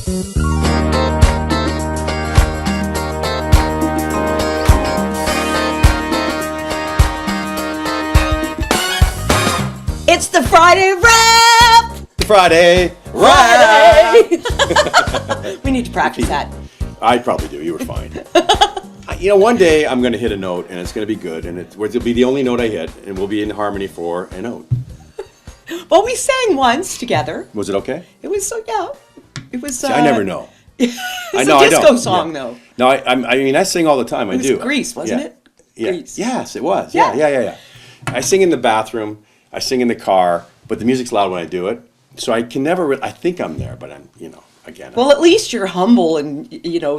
It's the Friday Wrap! Friday Wrap! We need to practice that. I probably do. You were fine. You know, one day I'm going to hit a note, and it's going to be good, and it'll be the only note I hit, and we'll be in harmony for a note. Well, we sang once together. Was it okay? It was yeah. It was. See, I never know. It's I know. a disco I don't. song, Yeah. though. No, I mean I sing all the time. It was do. Grease, wasn't Yeah. it? Yeah. Grease. Yes, it was. Yeah. Yeah. I sing in the bathroom. I sing in the car, but the music's loud when I do it, so I can never. I think I'm there, but I'm. Again. Well, at least you're humble and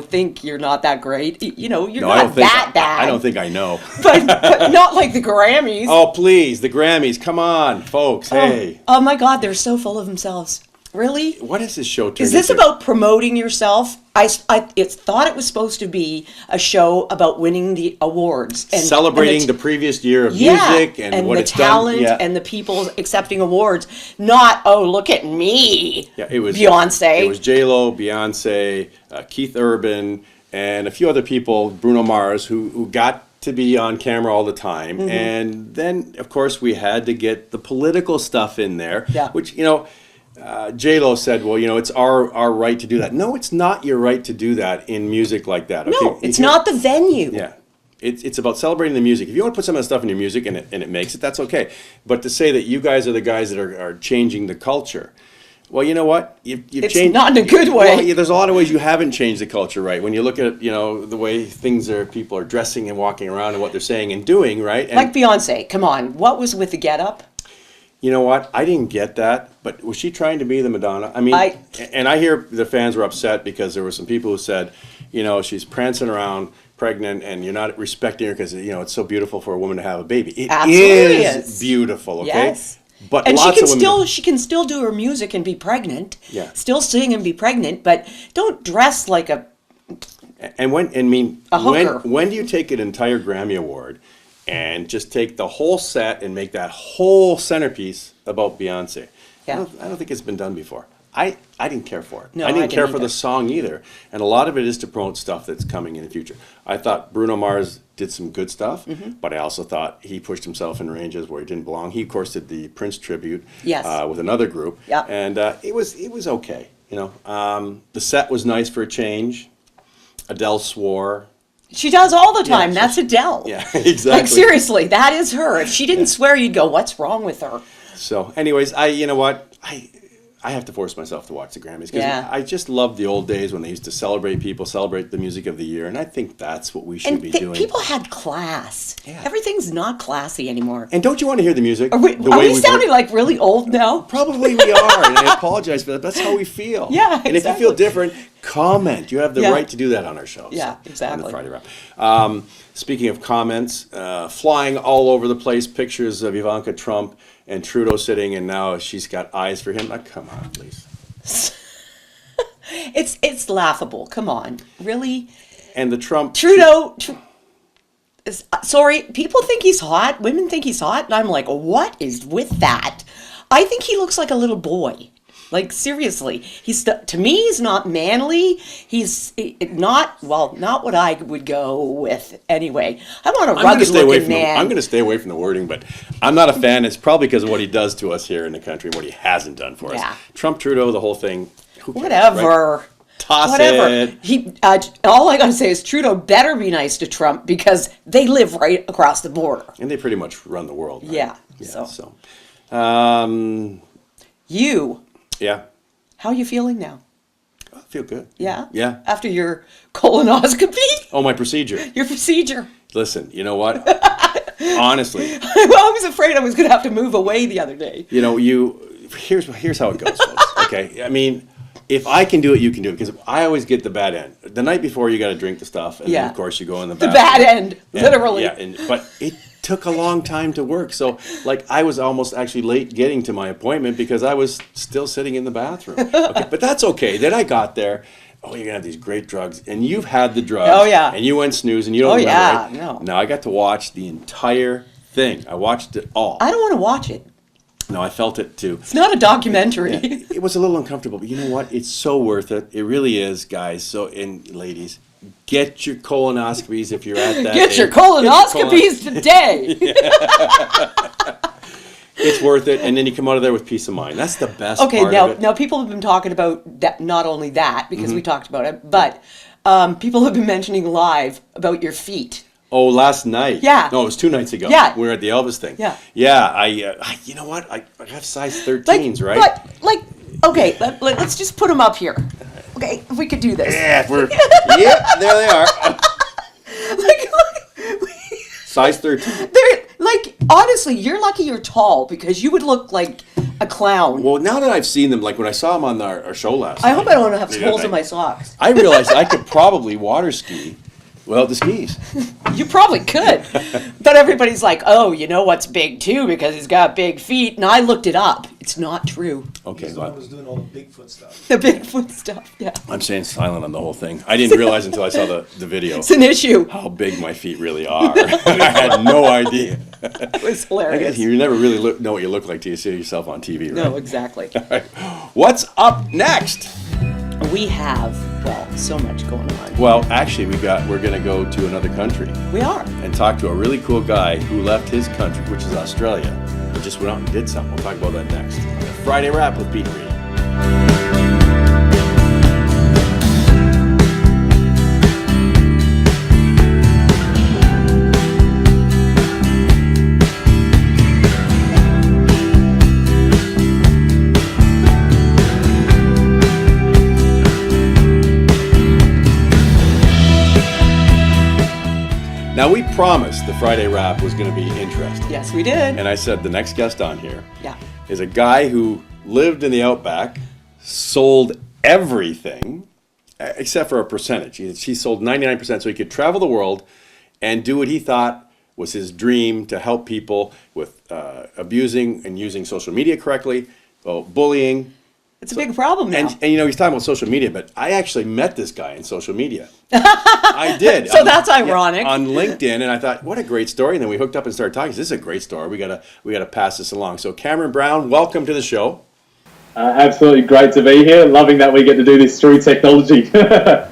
think you're not that great. You're not that bad. I don't think I know. but not like the Grammys. Oh, please, the Grammys. Come on, folks. Hey. Oh my God, they're so full of themselves. Really? What is this show turned Is this into? about promoting yourself? I thought it was supposed to be a show about winning the awards. And celebrating the previous year of music and what the it's talent done. Yeah. and the people accepting awards. Not, oh, look at me. Yeah, it was Beyonce. It was J-Lo, Beyonce, Keith Urban, and a few other people, Bruno Mars, who got to be on camera all the time. Mm-hmm. And then, of course, we had to get the political stuff in there, Yeah. which, J-Lo said, well, it's our right to do that. No, it's not your right to do that in music like that. Okay? No, it's not the venue. Yeah. It's about celebrating the music. If you want to put some of that stuff in your music and it makes it, that's okay. But to say that you guys are the guys that are changing the culture, well, you know what? You've It's changed, not in a good way. Well, yeah, there's a lot of ways you haven't changed the culture, right? When you look at, the way people are dressing and walking around and what they're saying and doing, right? And Like Beyonce, come on. What was with the get-up? you know what? I didn't get that, but was she trying to be the Madonna? I mean, and I hear the fans were upset because there were some people who said, she's prancing around pregnant and you're not respecting her because, it's so beautiful for a woman to have a baby. It Absolutely is beautiful, okay? Yes. But And lots of women, she can still do her music and be pregnant. Yeah. Still sing and be pregnant, but don't dress like a hooker. when do you take an entire Grammy Award and just take the whole set and make that whole centerpiece about Beyonce? Yeah. I don't think it's been done before. I didn't care for it. No, I I didn't didn't care for either. the song either. And a lot of it is to promote stuff that's coming in the future. I thought Bruno Mars did some good stuff, Mm-hmm. but I also thought he pushed himself in ranges where he didn't belong. He, of course, did the Prince tribute Yes. with another group. Yeah. And it was okay. The set was nice for a change. Adele swore. She does all the time. Yeah, That's Adele. Yeah, exactly. Like, seriously, that is her. If she didn't swear, you'd go, what's wrong with her? So, anyways, I have to force myself to watch the Grammys because Yeah. I just love the old days when they used to celebrate the music of the year, and I think that's what we should And be doing. people had class. Yeah. Everything's not classy anymore. And don't you want to hear the music? Are we sounding like really old now? Probably we are, and I apologize for that. That's how we feel. Yeah, And if you exactly. feel different, comment. You have the Yeah. right to do that on our show. Yeah, On exactly. the Friday Wrap. Speaking of comments, flying all over the place, pictures of Ivanka Trump and Trudeau sitting, and now she's got eyes for him. Come on, please. It's laughable. Come on. Really? And the Trump... Sorry, people think he's hot. Women think he's hot. And I'm like, what is with that? I think he looks like a little boy. Like, seriously. To me, he's not manly. He's not what I would go with anyway. I want a rugged looking man. I'm going to stay away from the wording, but I'm not a fan. It's probably because of what he does to us here in the country and what he hasn't done for Yeah. us. Trump, Trudeau, the whole thing. Who cares, Whatever. right? Toss Whatever. it. All I gotta say is Trudeau better be nice to Trump because they live right across the border. And they pretty much run the world. Right? Yeah. So. You, Yeah. how are you feeling now? I feel good. Yeah? Yeah. After your colonoscopy? Oh, my procedure. Your procedure. Listen, you know what? Honestly, I was afraid I was going to have to move away the other day. here's how it goes, folks. Okay? I mean, if I can do it, you can do it. Because I always get the bad end. The night before, you got to drink the stuff. And then, of course, you go in the bathroom. The bad end, literally. But it took a long time to work. So, I was almost actually late getting to my appointment because I was still sitting in the bathroom. Okay, but that's okay. Then I got there. Oh, you're going to have these great drugs. And you've had the drugs. Oh, yeah. And you went snooze and you don't remember, yeah, right? no. Now, I got to watch the entire thing. I watched it all. I don't want to watch it. No, I felt it too. It's not a documentary. Yeah, it was a little uncomfortable, but you know what? It's so worth it. It really is, guys. So, and ladies, get your colonoscopies if you're at that Get age. your colonoscopies today. It's worth it, and then you come out of there with peace of mind. That's the best part of it. Now people have been talking about that. Not only that, because we talked about it, but people have been mentioning live about your feet. Oh, last night. Yeah. No, it was 2 nights ago. Yeah. We were at the Elvis thing. Yeah. Yeah. I you know what? I have size 13s, right? But okay, let's just put them up here. Okay, if we could do this. Yeah, there they are. Size 13. They're honestly, you're lucky you're tall because you would look like a clown. Well, now that I've seen them, like when I saw them on our show last night. I hope I don't have holes in my socks. I realized I could probably water ski without the skis. You probably could. But everybody's like, oh, you know what's big too because he's got big feet. And I looked it up. It's not true. Okay, He's the one who was doing all the Bigfoot stuff. The Bigfoot stuff, yeah. I'm staying silent on the whole thing. I didn't realize until I saw the video It's an issue. how big my feet really are. I had no idea. It was I hilarious. guess you never really know what you look like till you see yourself on TV, right? No, exactly. All right. What's up next? We have, so much going on. Well, actually, we're going to go to another country We are. and talk to a really cool guy who left his country, which is Australia, and just went out and did something. We'll talk about that next. Friday Wrap with Peet and Reet. Now, we promised the Friday Wrap was going to be interesting. Yes, we did. And I said the next guest on here Yeah. is a guy who lived in the Outback, sold everything except for a percentage. He sold 99% so he could travel the world and do what he thought was his dream to help people with abusing and using social media correctly, bullying. It's a big problem now. And you know, he's talking about social media, but I actually met this guy in social media. I did. So that's ironic. On LinkedIn, and I thought, what a great story. And then we hooked up and started talking. This is a great story. We gotta pass this along. So Cameron Brown, welcome to the show. Absolutely great to be here. Loving that we get to do this through technology.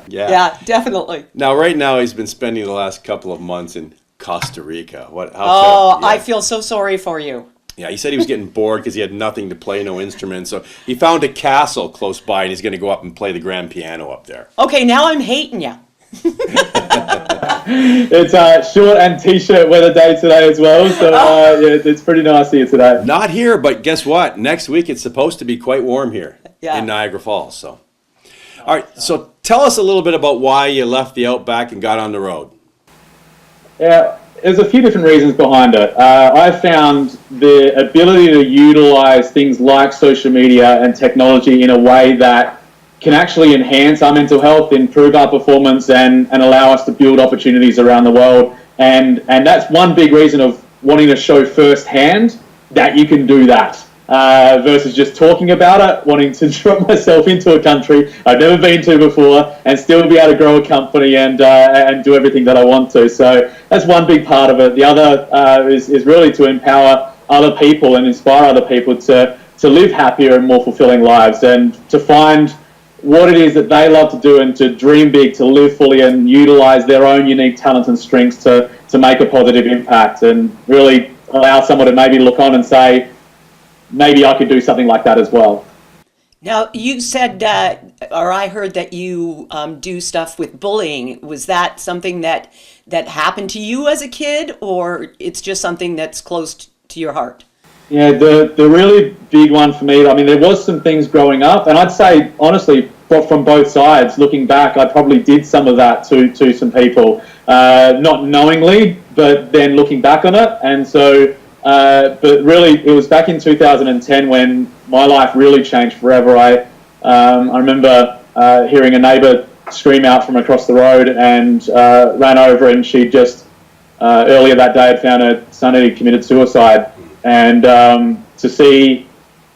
Yeah, definitely. Now, right now, he's been spending the last couple of months in Costa Rica. I feel so sorry for you. Yeah, he said he was getting bored because he had nothing to play, no instruments. So he found a castle close by, and he's going to go up and play the grand piano up there. Okay, now I'm hating you. It's short and t-shirt weather day today as well, so it's pretty nice here today. Not here, but guess what? Next week it's supposed to be quite warm here in Niagara Falls. So, all right. So tell us a little bit about why you left the Outback and got on the road. Yeah, there's a few different reasons behind it. I found the ability to utilize things like social media and technology in a way that can actually enhance our mental health, improve our performance, and allow us to build opportunities around the world. And that's one big reason of wanting to show firsthand that you can do that, versus just talking about it, wanting to drop myself into a country I've never been to before and still be able to grow a company and do everything that I want to. So that's one big part of it. The other is really to empower other people and inspire other people to live happier and more fulfilling lives, and to find what it is that they love to do and to dream big, to live fully and utilize their own unique talents and strengths to make a positive impact, and really allow someone to maybe look on and say, maybe I could do something like that as well. Now, you said, or I heard that you do stuff with bullying. Was that something that happened to you as a kid, or it's just something that's close to your heart? Yeah, the really big one for me, I mean, there was some things growing up, and I'd say, honestly, from both sides, looking back, I probably did some of that to some people, not knowingly, but then looking back on it. And so, but really, it was back in 2010 when my life really changed forever. I remember hearing a neighbour scream out from across the road, and ran over, and she just, earlier that day, had found her son had committed suicide. And to see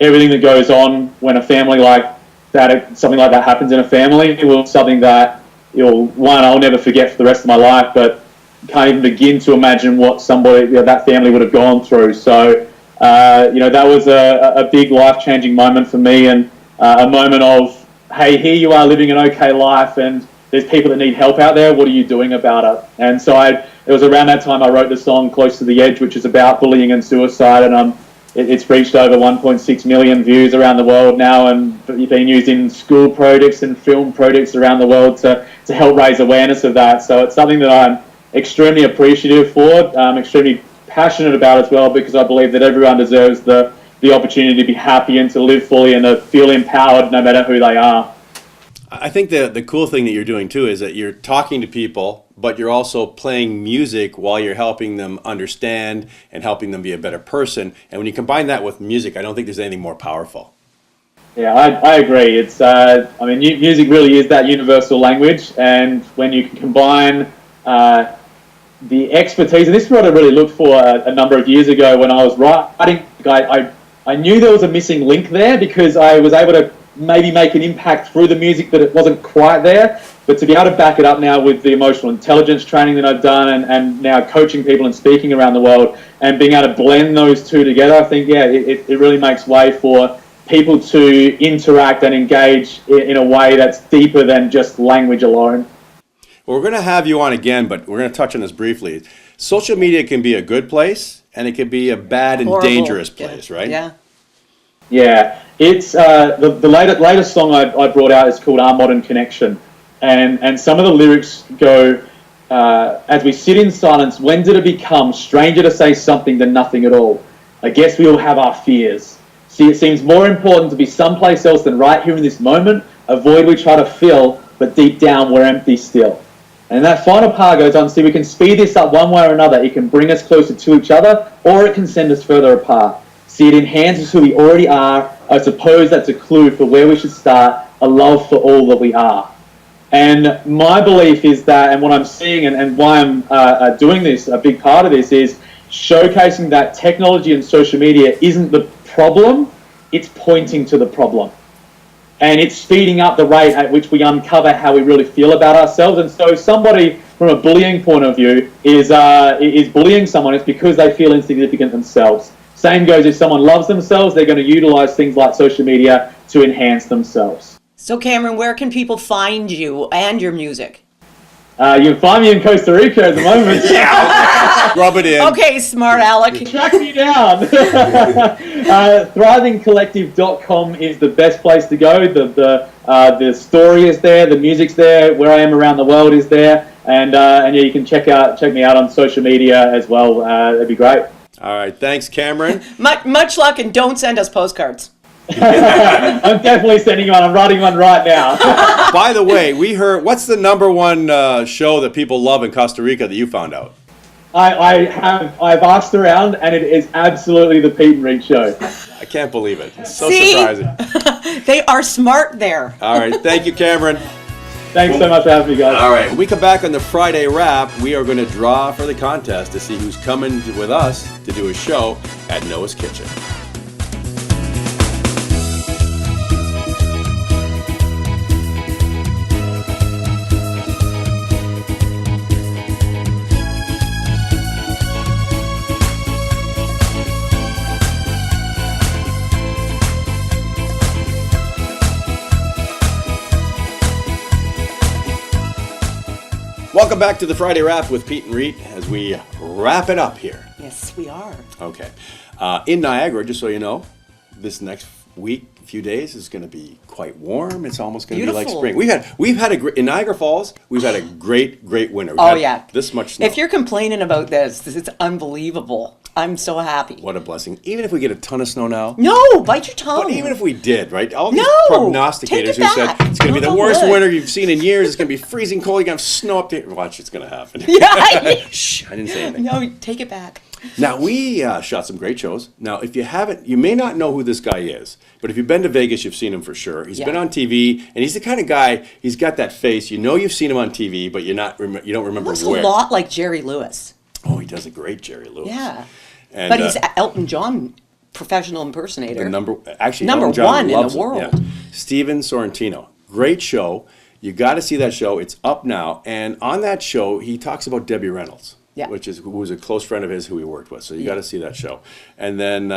everything that goes on when a family like that, something like that happens in a family, it was something that, I'll never forget for the rest of my life, but can't even begin to imagine what somebody, that family would have gone through. So That was a big life-changing moment for me, and a moment of, hey, here you are living an okay life, and there's people that need help out there. What are you doing about it? And so it was around that time I wrote the song Close to the Edge, which is about bullying and suicide, and it's reached over 1.6 million views around the world now, and being used in school projects and film projects around the world to help raise awareness of that. So it's something that I'm extremely appreciative for, extremely passionate about as well, because I believe that everyone deserves the opportunity to be happy and to live fully and to feel empowered no matter who they are. I think the cool thing that you're doing too is that you're talking to people, but you're also playing music while you're helping them understand and helping them be a better person. And when you combine that with music, I don't think there's anything more powerful. Yeah, I agree. It's music really is that universal language, and when you can combine the expertise, and this is what I really looked for a number of years ago when I was writing. I knew there was a missing link there, because I was able to maybe make an impact through the music, but it wasn't quite there. But to be able to back it up now with the emotional intelligence training that I've done, and now coaching people and speaking around the world, and being able to blend those two together, I think, it really makes way for people to interact and engage in a way that's deeper than just language alone. Well, we're going to have you on again, but we're going to touch on this briefly. Social media can be a good place, and it can be a bad and Horrible. dangerous place, right? Yeah. Yeah, it's the latest song I brought out is called Our Modern Connection, and some of the lyrics go, as we sit in silence, when did it become stranger to say something than nothing at all? I guess we all have our fears. See, it seems more important to be someplace else than right here in this moment, a void we try to fill, but deep down we're empty still. And that final part goes on, see, we can speed this up one way or another. It can bring us closer to each other, or it can send us further apart. See, it enhances who we already are. I suppose that's a clue for where we should start, a love for all that we are. And my belief is that, and what I'm seeing, and why I'm doing this, a big part of this, is showcasing that technology and social media isn't the problem, it's pointing to the problem. And it's speeding up the rate at which we uncover how we really feel about ourselves. And so if somebody, from a bullying point of view, is bullying someone, it's because they feel insignificant themselves. Same goes if someone loves themselves, they're going to utilize things like social media to enhance themselves. So Cameron, where can people find you and your music? You can find me in Costa Rica at the moment. Rub it in. Okay, smart Alec. Track me down. Thrivingcollective.com is the best place to go. The story is there, the music's there, where I am around the world is there, and yeah, you can check me out on social media as well. That'd be great. All right, thanks, Cameron. Much luck, and don't send us postcards. I'm definitely sending one. I'm writing one right now. By the way, we heard, what's the number one show that people love in Costa Rica that you found out? I've asked around, and it is absolutely the Peet and Reet show. I can't believe it. It's so See? surprising. They are smart there. All right, thank you, Cameron. Thanks so much for having me, guys. All right, when we come back on the Friday wrap, we are going to draw for the contest to see who's coming with us to do a show at Noah's Kitchen. Welcome back to the Friday Wrap with Peet and Reet as we wrap it up here. Yes, we are. Okay. In Niagara, just so you know, this next week, few days is going to be quite warm. It's almost going to be like spring. We've had in Niagara Falls, we've had a great winter. We've had this much snow. If you're complaining about this, it's unbelievable. I'm so happy. What a blessing. Even if we get a ton of snow now. No, bite your tongue. But even if we did, right? All these prognosticators who said it's going to be the worst winter you've seen in years. It's going to be freezing cold. You're going to have snow up there. Watch, it's going to happen. Yeah. Shh, I didn't say anything. No, take it back. Now, we shot some great shows. Now, if you haven't, you may not know who this guy is, but if you've been to Vegas, you've seen him for sure. He's been on TV, and he's the kind of guy, he's got that face. You know you've seen him on TV, but you don't remember Looks where. a lot like Jerry Lewis. Oh, he does a great Jerry Lewis. Yeah. And, but he's Elton John professional impersonator. number one in the world. Yeah. Steven Sorrentino. Great show. You got to see that show. It's up now. And on that show, he talks about Debbie Reynolds. Yeah. who was a close friend of his who he worked with. So you got to see that show. And then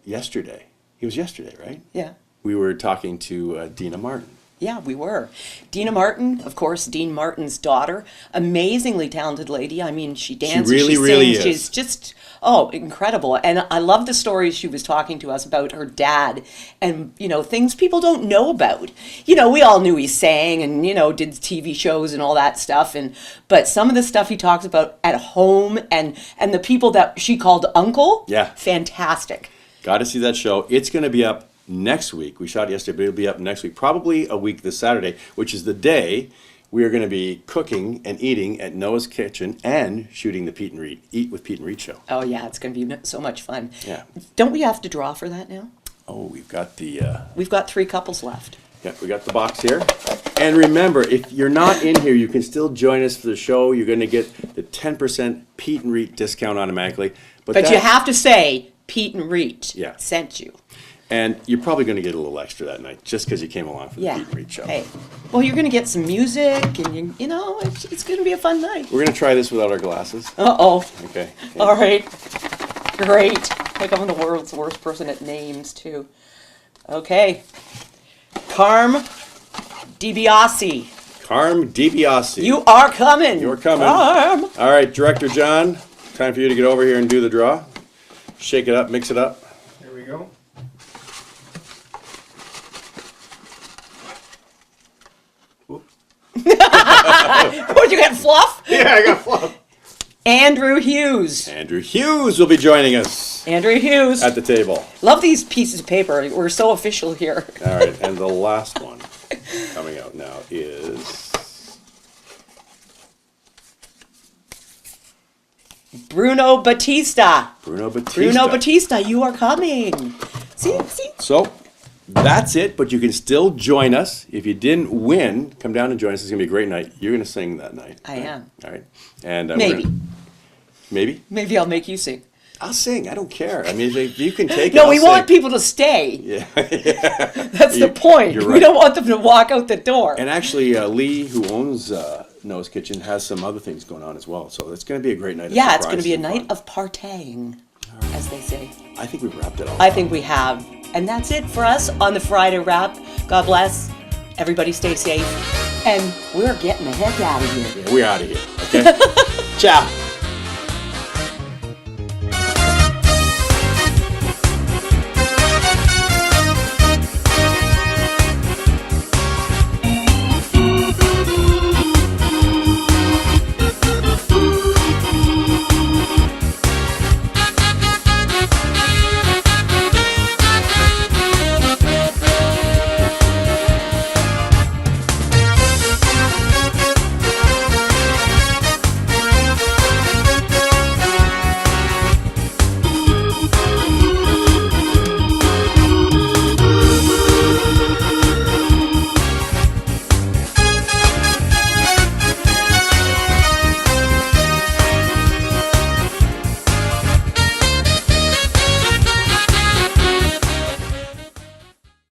yesterday, it was yesterday, right? Yeah. We were talking to Dina Martin. Yeah, we were. Dina Martin, of course, Dean Martin's daughter, amazingly talented lady. I mean, she dances, really, she sings, really is. she's just, incredible. And I love the stories she was talking to us about her dad and, things people don't know about. We all knew he sang and, did TV shows and all that stuff. But some of the stuff he talks about at home and the people that she called uncle, Yeah. fantastic. Got to see that show. It's going to be up next week. We shot it yesterday, but it'll be up next week, probably a week this Saturday, which is the day we are going to be cooking and eating at Noah's Kitchen and shooting the Peet and Reet, Eat with Peet and Reet show. Oh, yeah, it's going to be so much fun. Yeah. Don't we have to draw for that now? Oh, we've got the... We've got 3 couples left. Yeah, we got the box here. And remember, if you're not in here, you can still join us for the show. You're going to get the 10% Peet and Reet discount automatically. But you have to say, Peet and Reet sent you. And you're probably going to get a little extra that night just because you came along for the Peet and Reet show. Hey, well, you're going to get some music, and it's going to be a fun night. We're going to try this without our glasses. Uh-oh. Okay. All right. Great. Like I'm the world's worst person at names, too. Okay. Carm DiBiase. Carm DiBiase. You are coming. You're coming. Carm. All right, Director John, time for you to get over here and do the draw. Shake it up, mix it up. Here we go. What, you got fluff? Yeah, I got fluff. Andrew Hughes. Andrew Hughes will be joining us Andrew Hughes. at the table. Love these pieces of paper. We're so official here. All right, and the last one coming out now is Bruno Batista. Bruno Batista. Bruno Batista, you are coming. See? So that's it, but you can still join us. If you didn't win, come down and join us. It's going to be a great night. You're going to sing that night. I am. All right. And Maybe. Maybe? Maybe I'll make you sing. I'll sing. I don't care. I mean, if you can take it, No, I'll we sing. want people to stay. Yeah. That's the point. You're We right. don't want them to walk out the door. And actually, Lee, who owns Noah's Kitchen, has some other things going on as well. So it's going to be a great night. Yeah, it's going to be a night of partying, as they say. I think we've wrapped it all. I think we have. And that's it for us on the Friday wrap. God bless. Everybody stay safe. And we're getting the heck out of here. Yeah, we're out of here. Okay? Ciao.